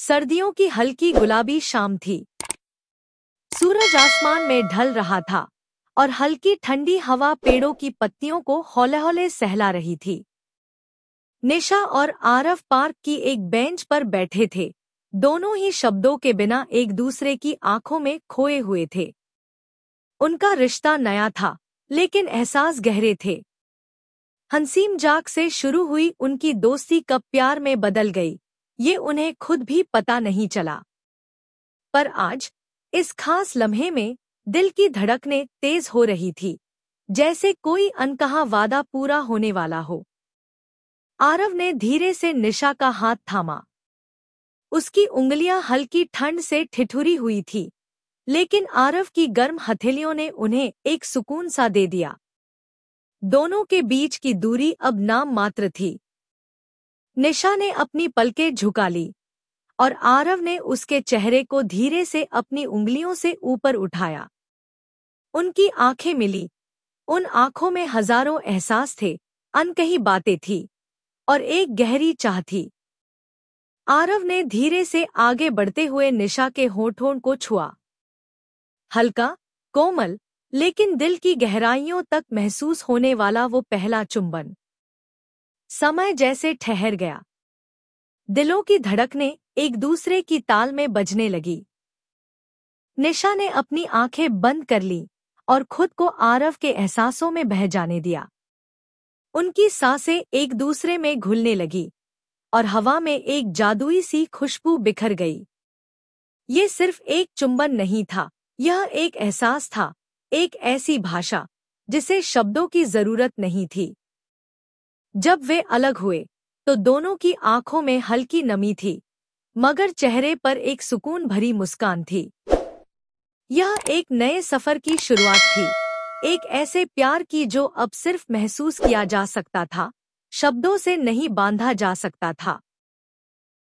सर्दियों की हल्की गुलाबी शाम थी। सूरज आसमान में ढल रहा था और हल्की ठंडी हवा पेड़ों की पत्तियों को हौले-हौले सहला रही थी। निशा और आरव पार्क की एक बेंच पर बैठे थे। दोनों ही शब्दों के बिना एक दूसरे की आंखों में खोए हुए थे। उनका रिश्ता नया था, लेकिन एहसास गहरे थे। हंसी मजाक से शुरू हुई उनकी दोस्ती कब प्यार में बदल गई, ये उन्हें खुद भी पता नहीं चला। पर आज, इस खास लम्हे में, दिल की धड़कनें तेज हो रही थी, जैसे कोई अनकहा वादा पूरा होने वाला हो। आरव ने धीरे से निशा का हाथ थामा। उसकी उंगलियां हल्की ठंड से ठिठुरी हुई थी, लेकिन आरव की गर्म हथेलियों ने उन्हें एक सुकून सा दे दिया। दोनों के बीच की दूरी अब नाम मात्र थी। निशा ने अपनी पलकें झुका ली और आरव ने उसके चेहरे को धीरे से अपनी उंगलियों से ऊपर उठाया। उनकी आंखें मिली। उन आंखों में हजारों एहसास थे, अनकही बातें थी और एक गहरी चाह थी। आरव ने धीरे से आगे बढ़ते हुए निशा के होठों को छुआ। हल्का, कोमल, लेकिन दिल की गहराइयों तक महसूस होने वाला वो पहला चुंबन। समय जैसे ठहर गया। दिलों की धड़कनें एक दूसरे की ताल में बजने लगी। निशा ने अपनी आंखें बंद कर लीं और खुद को आरव के एहसासों में बह जाने दिया। उनकी सांसें एक दूसरे में घुलने लगी और हवा में एक जादुई सी खुशबू बिखर गई। ये सिर्फ एक चुंबन नहीं था, यह एक एहसास था, एक ऐसी भाषा जिसे शब्दों की जरूरत नहीं थी। जब वे अलग हुए, तो दोनों की आंखों में हल्की नमी थी, मगर चेहरे पर एक सुकून भरी मुस्कान थी। यह एक नए सफर की शुरुआत थी, एक ऐसे प्यार की जो अब सिर्फ महसूस किया जा सकता था, शब्दों से नहीं बांधा जा सकता था।